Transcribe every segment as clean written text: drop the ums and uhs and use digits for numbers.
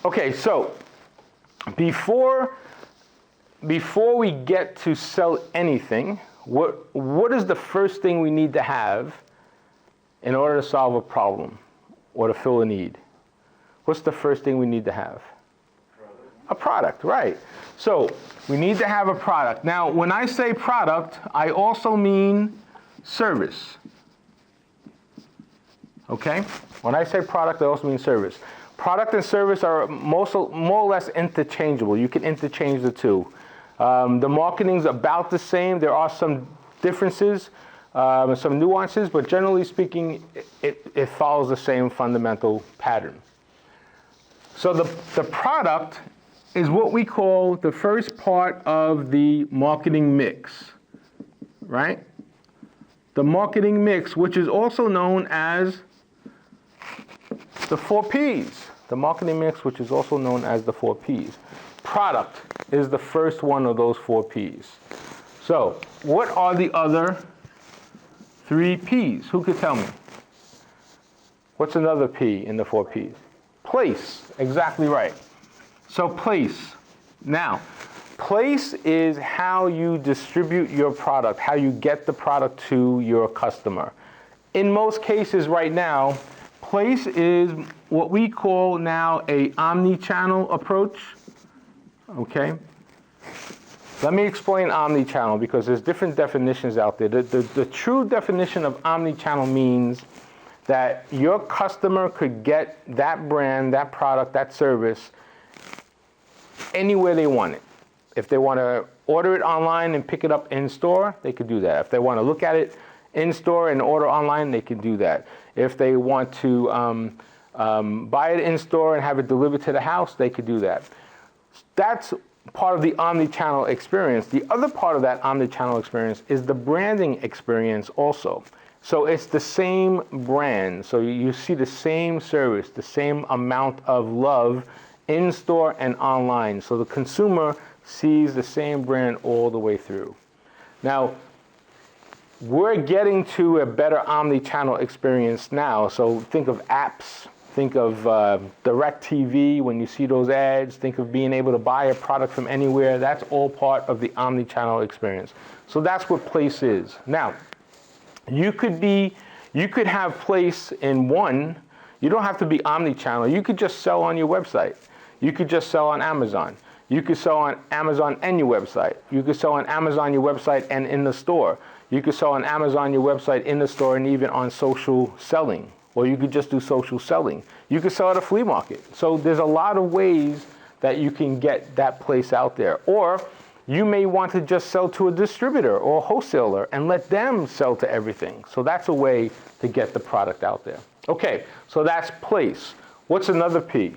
Okay, so before we get to sell anything, what is the first thing we need to have in order to solve a problem or to fill a need? What's the first thing we need to have? A product, right. So we need to have a product. Now, when I say product, I also mean service. Okay? When I say product, I also mean service. Product and service are more or less interchangeable. You can interchange the two. The marketing's about the same. There are some differences, some nuances, but generally speaking, it follows the same fundamental pattern. So the product is what we call the first part of the marketing mix, right? The marketing mix, which is also known as the 4 Ps. The marketing mix, which is also known as the 4 Ps. Product is the first one of those 4 Ps. So, what are the other 3 Ps? Who could tell me? What's another P in the 4 Ps? Place, exactly right. So place. Now, place is how you distribute your product, how you get the product to your customer. In most cases right now, place is what we call now a omnichannel approach. Okay? Let me explain omnichannel because there's different definitions out there. The true definition of omnichannel means that your customer could get that brand, that product, that service anywhere they want it. If they want to order it online and pick it up in store, they could do that. If they want to look at it in store and order online, they can do that. If they want to buy it in store and have it delivered to the house, they could do that. That's part of the omnichannel experience. The other part of that omnichannel experience is the branding experience also. So it's the same brand. So you see the same service, the same amount of love in store and online. So the consumer sees the same brand all the way through. Now, we're getting to a better omni-channel experience now. So think of apps, think of DirecTV when you see those ads, think of being able to buy a product from anywhere. That's all part of the omni-channel experience. So that's what place is. Now, you could have place in one. You don't have to be omni-channel. You could just sell on your website. You could just sell on Amazon. You could sell on Amazon and your website. You could sell on Amazon, your website, and in the store. You could sell on Amazon, your website, in the store, and even on social selling. Or you could just do social selling. You could sell at a flea market. So there's a lot of ways that you can get that place out there. Or you may want to just sell to a distributor or a wholesaler and let them sell to everything. So that's a way to get the product out there. Okay, so that's place. What's another P?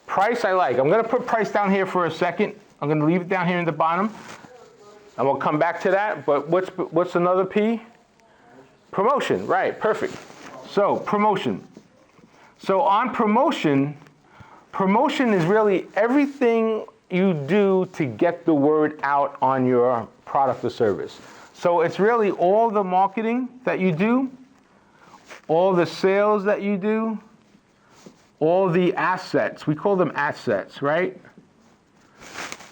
Price I like. I'm going to put price down here for a second. I'm going to leave it down here in the bottom. And we'll come back to that. But what's another P? Promotion. Right, perfect. So promotion. So on promotion is really everything you do to get the word out on your product or service. So it's really all the marketing that you do, all the sales that you do, all the assets. We call them assets, right?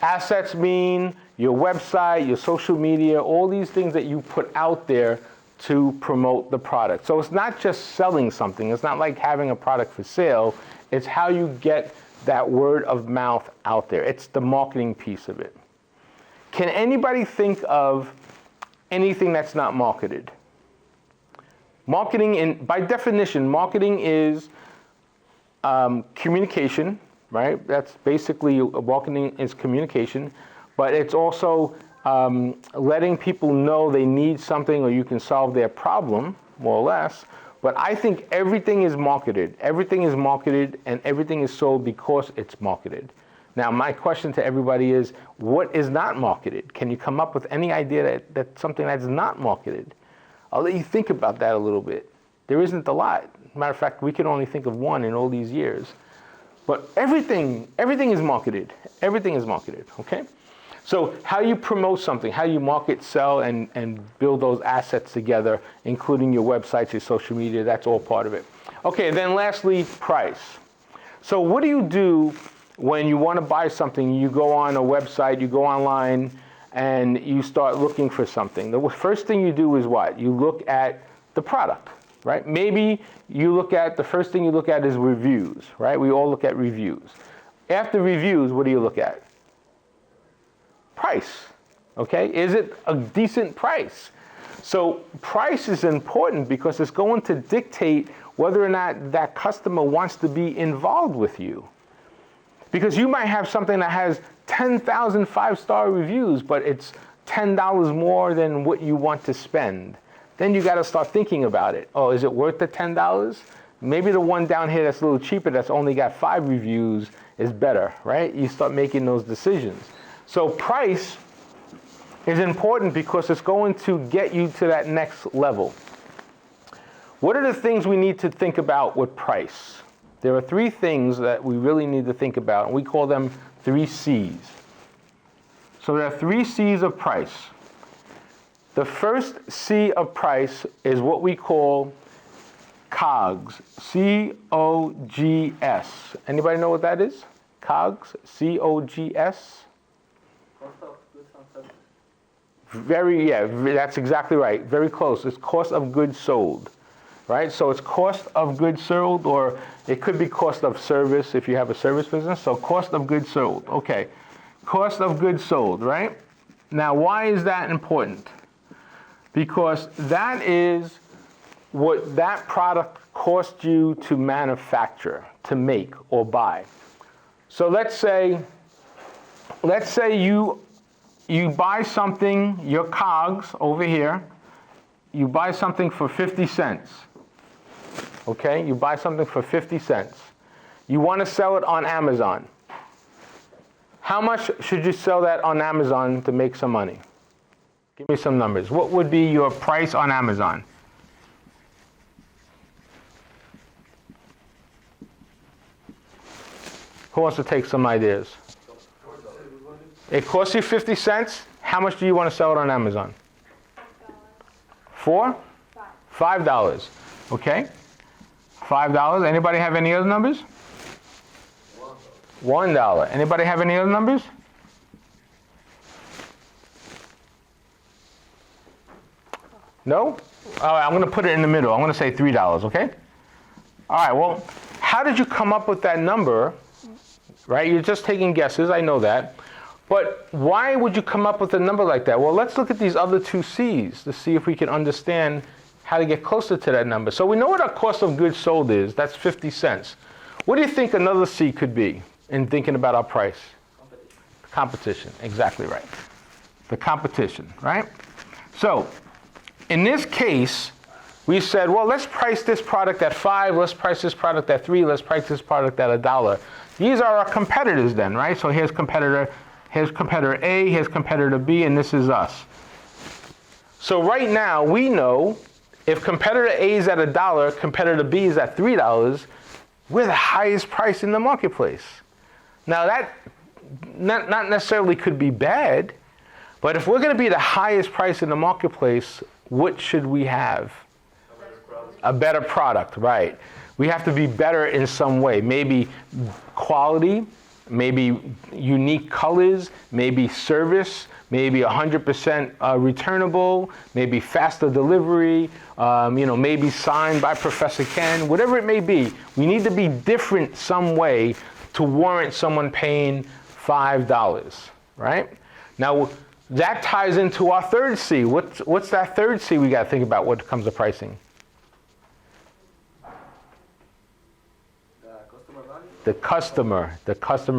Assets mean your website, your social media, all these things that you put out there to promote the product. So it's not just selling something. It's not like having a product for sale. It's how you get that word of mouth out there. It's the marketing piece of it. Can anybody think of anything that's not marketed? Marketing, by definition, marketing is communication, right? That's basically, marketing is communication, but it's also letting people know they need something or you can solve their problem, more or less. But I think everything is marketed. Everything is marketed and everything is sold because it's marketed. Now, my question to everybody is, what is not marketed? Can you come up with any idea that something that's not marketed? I'll let you think about that a little bit. There isn't a lot. Matter of fact, we can only think of one in all these years. But everything is marketed. Everything is marketed, okay? So how you promote something, how you market, sell, and build those assets together, including your websites, your social media, that's all part of it. Okay, then lastly, price. So what do you do when you want to buy something? You go on a website, you go online, and you start looking for something. The first thing you do is what? You look at the product, right? Maybe the first thing you look at is reviews, right? We all look at reviews. After reviews, what do you look at? Price, okay? Is it a decent price? So price is important because it's going to dictate whether or not that customer wants to be involved with you. Because you might have something that has 10,000 five-star reviews, but it's $10 more than what you want to spend. Then you got to start thinking about it. Oh, is it worth the $10? Maybe the one down here that's a little cheaper, that's only got 5 reviews, is better, right? You start making those decisions. So price is important because it's going to get you to that next level. What are the things we need to think about with price? There are 3 things that we really need to think about, and we call them 3 C's. So there are 3 C's of price. The first C of price is what we call COGS, C-O-G-S. Anybody know what that is? COGS, C-O-G-S? That's exactly right. Very close. It's cost of goods sold, right? So it's cost of goods sold, or it could be cost of service if you have a service business. So cost of goods sold. Okay. Cost of goods sold, right? Now, why is that important? Because that is what that product cost you to manufacture, to make or buy. So let's say you buy something, your COGS over here, you buy something for 50 cents. Okay, you buy something for 50 cents. You want to sell it on Amazon. How much should you sell that on Amazon to make some money? Give me some numbers. What would be your price on Amazon? Who wants to take some ideas? It costs you 50 cents. How much do you want to sell it on Amazon? $4? $5. Okay. $5. Anybody have any other numbers? $1. Anybody have any other numbers? No? All right, I'm going to put it in the middle. I'm going to say $3, okay? All right, well, how did you come up with that number? Right? You're just taking guesses, I know that. But why would you come up with a number like that? Well, let's look at these other 2 C's to see if we can understand how to get closer to that number. So we know what our cost of goods sold is. That's 50 cents. What do you think another C could be in thinking about our price? Competition. Exactly right. The competition, right? So in this case, we said, well, let's price this product at $5, let's price this product at $3, let's price this product at $1. These are our competitors then, right? So here's competitor A, here's competitor B, and this is us. So right now, we know if competitor A is at $1, competitor B is at $3, we're the highest price in the marketplace. Now that not necessarily could be bad, but if we're going to be the highest price in the marketplace, what should we have? A better product, right. We have to be better in some way. Maybe quality, maybe unique colors, maybe service, maybe 100% returnable, maybe faster delivery, maybe signed by Professor Ken, whatever it may be. We need to be different some way to warrant someone paying $5, right? Now, that ties into our 3rd C. What's that 3rd C we got to think about when it comes to pricing? The customer,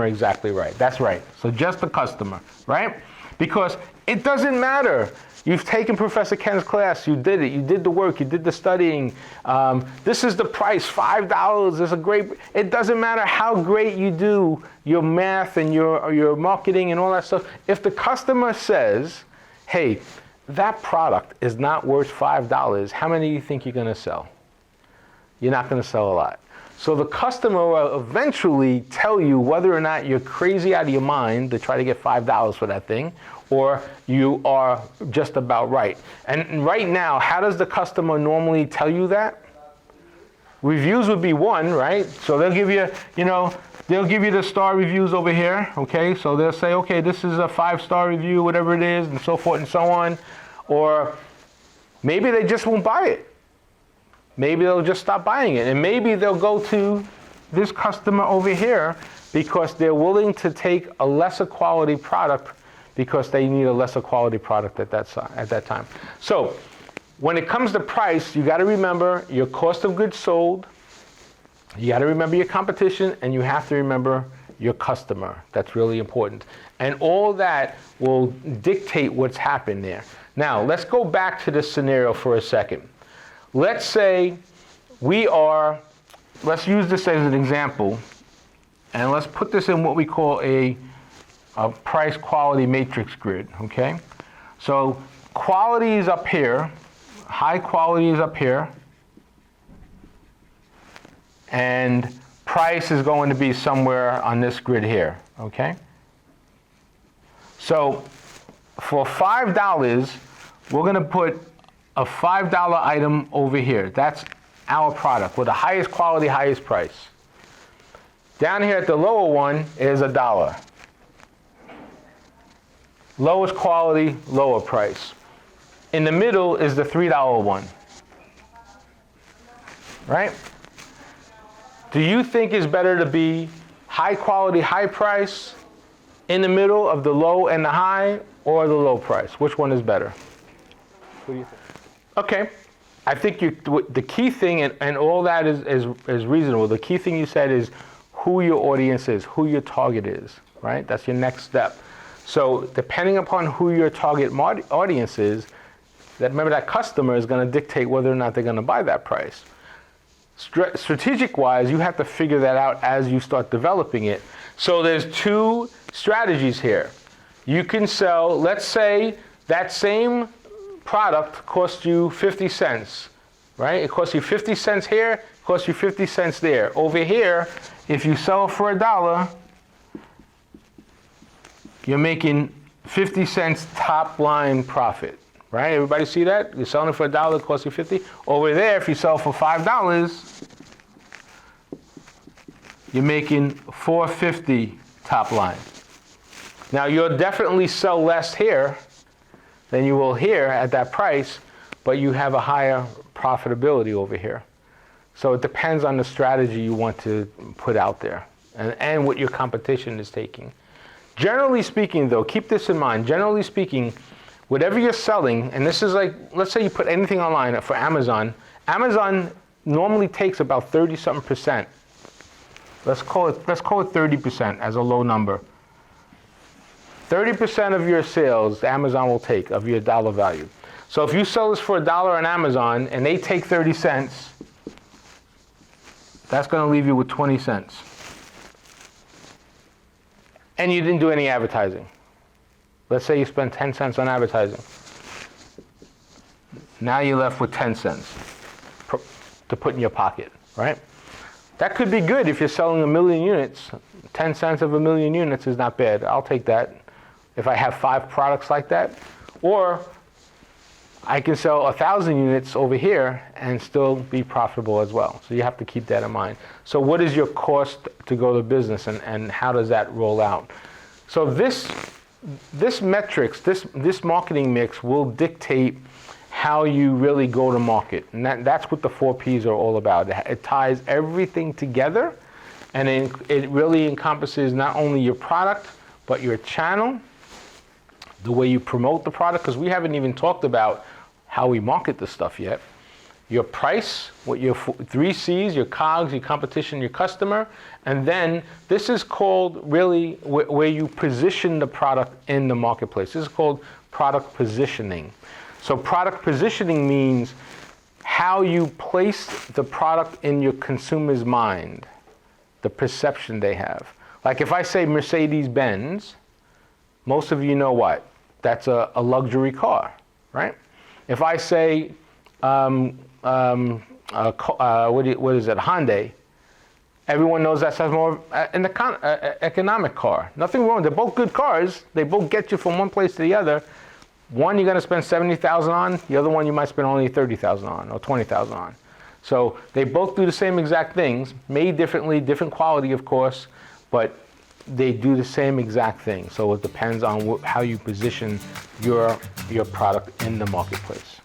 exactly right. That's right. So just the customer, right? Because it doesn't matter. You've taken Professor Ken's class, you did it, you did the work, you did the studying. This is the price, $5 is a great, it doesn't matter how great you do your math and your marketing and all that stuff. If the customer says, hey, that product is not worth $5, how many do you think you're going to sell? You're not going to sell a lot. So the customer will eventually tell you whether or not you're crazy out of your mind to try to get $5 for that thing, or you are just about right. And right now, how does the customer normally tell you that? Reviews would be 1, right? So they'll give you, they'll give you the star reviews over here, okay? So they'll say, okay, this is a 5-star review, whatever it is, and so forth and so on. Or maybe they just won't buy it. Maybe they'll just stop buying it. And maybe they'll go to this customer over here because they're willing to take a lesser quality product because they need a lesser quality product at that time. So when it comes to price, you got to remember your cost of goods sold, you got to remember your competition, and you have to remember your customer. That's really important. And all that will dictate what's happened there. Now, let's go back to this scenario for a second. Let's say let's use this as an example, and let's put this in what we call a price quality matrix grid, okay? So quality is up here, high quality is up here, and price is going to be somewhere on this grid here, okay? So for $5, we're going to put a $5 item over here. That's our product with the highest quality, highest price. Down here at the lower one is $1. Lowest quality, lower price. In the middle is the $3 one. Right? Do you think it's better to be high quality, high price, in the middle of the low and the high, or the low price? Which one is better? What do you think? Okay. I think the key thing, and all that is reasonable. The key thing you said is who your audience is, who your target is, right? That's your next step. So depending upon who your target audience is, remember that customer is going to dictate whether or not they're going to buy that price. Strategic-wise, you have to figure that out as you start developing it. So there's 2 strategies here. You can sell, let's say, that same product costs you 50 cents, right? It costs you 50 cents here, it costs you 50 cents there. Over here, if you sell for $1, you're making 50 cents top line profit, right? Everybody see that? You're selling it for $1, it costs you 50. Over there, if you sell for $5, you're making $4.50 top line. Now you'll definitely sell less here than you will here at that price, but you have a higher profitability over here. So it depends on the strategy you want to put out there and what your competition is taking. Generally speaking though, keep this in mind, generally speaking, whatever you're selling, and this is like, let's say you put anything online for Amazon, Amazon normally takes about 30-something%. Let's call it 30% as a low number. 30% of your sales Amazon will take of your dollar value. So if you sell this for $1 on Amazon and they take 30 cents, that's going to leave you with 20 cents. And you didn't do any advertising. Let's say you spent 10 cents on advertising. Now you're left with 10 cents to put in your pocket, right? That could be good if you're selling 1 million units. 10 cents of 1 million units is not bad. I'll take that if I have 5 products like that. Or I can sell 1,000 units over here and still be profitable as well. So you have to keep that in mind. So what is your cost to go to business, and how does that roll out? So this metrics, this marketing mix will dictate how you really go to market. And that's what the 4 Ps are all about. It ties everything together, and it really encompasses not only your product, but your channel, the way you promote the product, because we haven't even talked about how we market the stuff yet. Your price, what your 3 Cs, your COGS, your competition, your customer, and then this is called really where you position the product in the marketplace. This is called product positioning. So product positioning means how you place the product in your consumer's mind, the perception they have. Like if I say Mercedes-Benz, most of you know what? That's a luxury car, right? If I say, what is it, Hyundai, everyone knows that's more an economic car. Nothing wrong. They're both good cars. They both get you from one place to the other. One you're going to spend $70,000 on. The other one you might spend only $30,000 on or $20,000 on. So they both do the same exact things, made differently, different quality, of course, but they do the same exact thing. So it depends on how you position your product in the marketplace.